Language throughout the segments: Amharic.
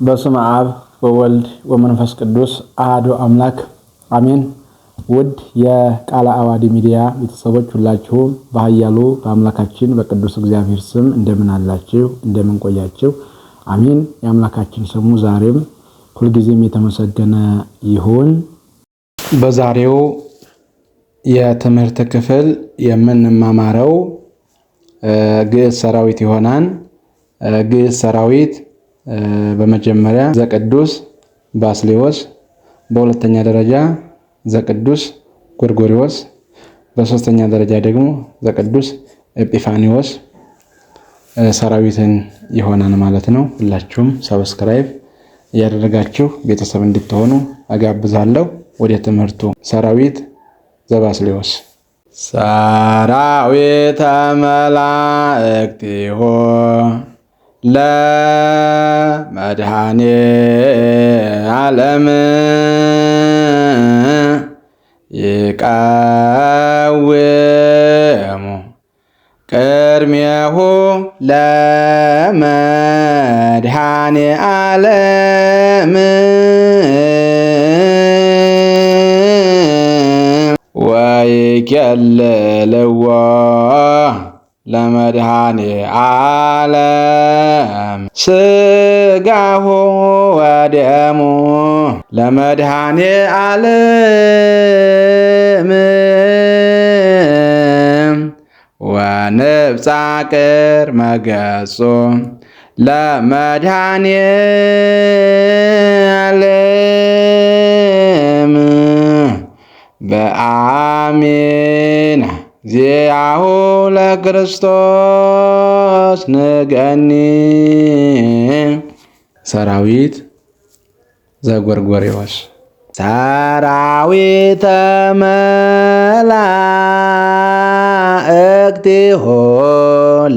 በስመ አብ ወወልድ ወመንፈስ ቅዱስ አሐዱ አምላክ አሜን። ውድ የቃለ ዓዋዲ ሚዲያ ቤተሰቦች ሁላችሁም በኃያሉ በአምላካችን በቅዱስ እግዚአብሔር ስም እንደምን አላችሁ? እንደምን ቆያችሁ? አሜን። የአምላካችን ስሙ ዛሬም ሁልጊዜም የተመሰገነ ይሁን። በዛሬው የትምህርት ክፍል የምንማማረው ግዕዝ ሰራዊት ይሆናል። ግዕዝ ሰራዊት በመጀመሪያ ዘቅዱስ ባስልዮስ፣ በሁለተኛ ደረጃ ዘቅዱስ ጎርጎርዮስ፣ በሶስተኛ ደረጃ ደግሞ ዘቅዱስ ኤጲፋኒዎስ ሰራዊትን ይሆናል ማለት ነው። ሁላችሁም ሰብስክራይብ እያደረጋችሁ ቤተሰብ እንድትሆኑ አጋብዛለሁ። ወደ ትምህርቱ። ሰራዊት ዘባስልዮስ። ሰራዊተ መላእክቲሆ ለመድኃኔ ዓለም ይቀውሙ ቅድሜሁ ለመድኃኔ ዓለም ወይኬልልዎ ለመድኃኔ ዓለም ሥጋሁ ወደሙ ለመድኃኔ ዓለም ወንብጻ ቅድመ ገጹ ለመድኃኔ ዓለም በአሜን ዚአሁ ለክርስቶስ ንገኒ። ሰራዊት ዘጎርጎርዮስ። ሰራዊተ መላእክቲሆ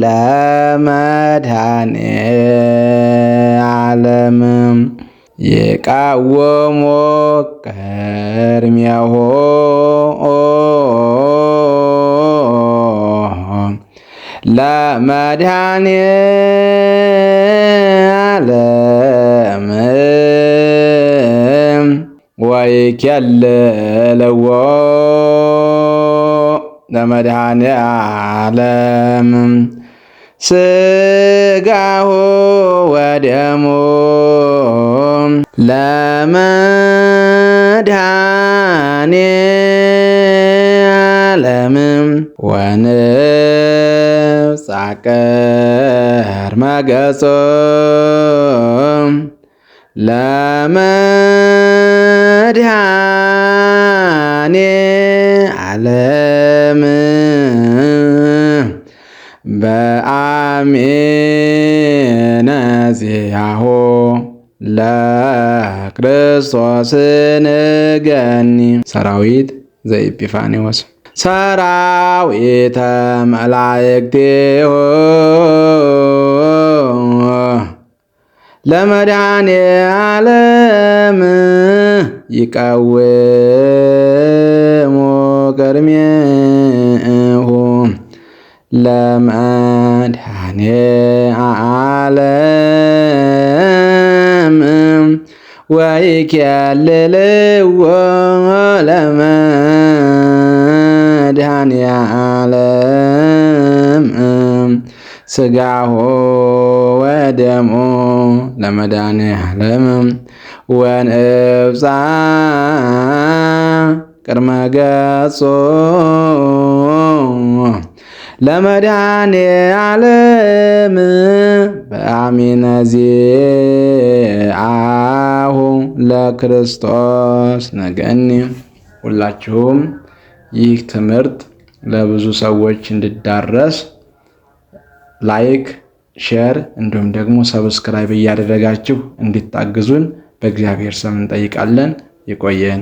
ለመድኃኔ ዓለም ይቀውሙ ቅድሜሁ ለመድኃኔ ዓለም ወይኬልልዎ ለመድኃኔ ዓለም ሥጋሁ ወደሙ ለመድኃኔ ዓለም ወንብጻ ቅድመ ገጹ ለመድኃኔ ዓለም በአሜነ ዚአሁ ለክርስቶስ ንገኒ። ሰራዊት ዘኤጲፋኒዎስ። ሰራዊተ መላእክቲሆ ለመድኃኔ ዓለም ይቀውሙ ቅድሜሁ ለመድኃኔ ዓለም ወይኬልልዎ ለመድኃኔ ዓለም ሥጋሁ ወደሙ ለመድኃኔ ዓለም ወንብጻ ቅድመ ገጹ ለመድኃኔ ዓለም በአሜነ ዚአሁ ለክርስቶስ ንገኒ። ሁላችሁም ይህ ትምህርት ለብዙ ሰዎች እንዲዳረስ ላይክ፣ ሼር እንዲሁም ደግሞ ሰብስክራይብ እያደረጋችሁ እንድታግዙን በእግዚአብሔር ስም እንጠይቃለን። ይቆየን።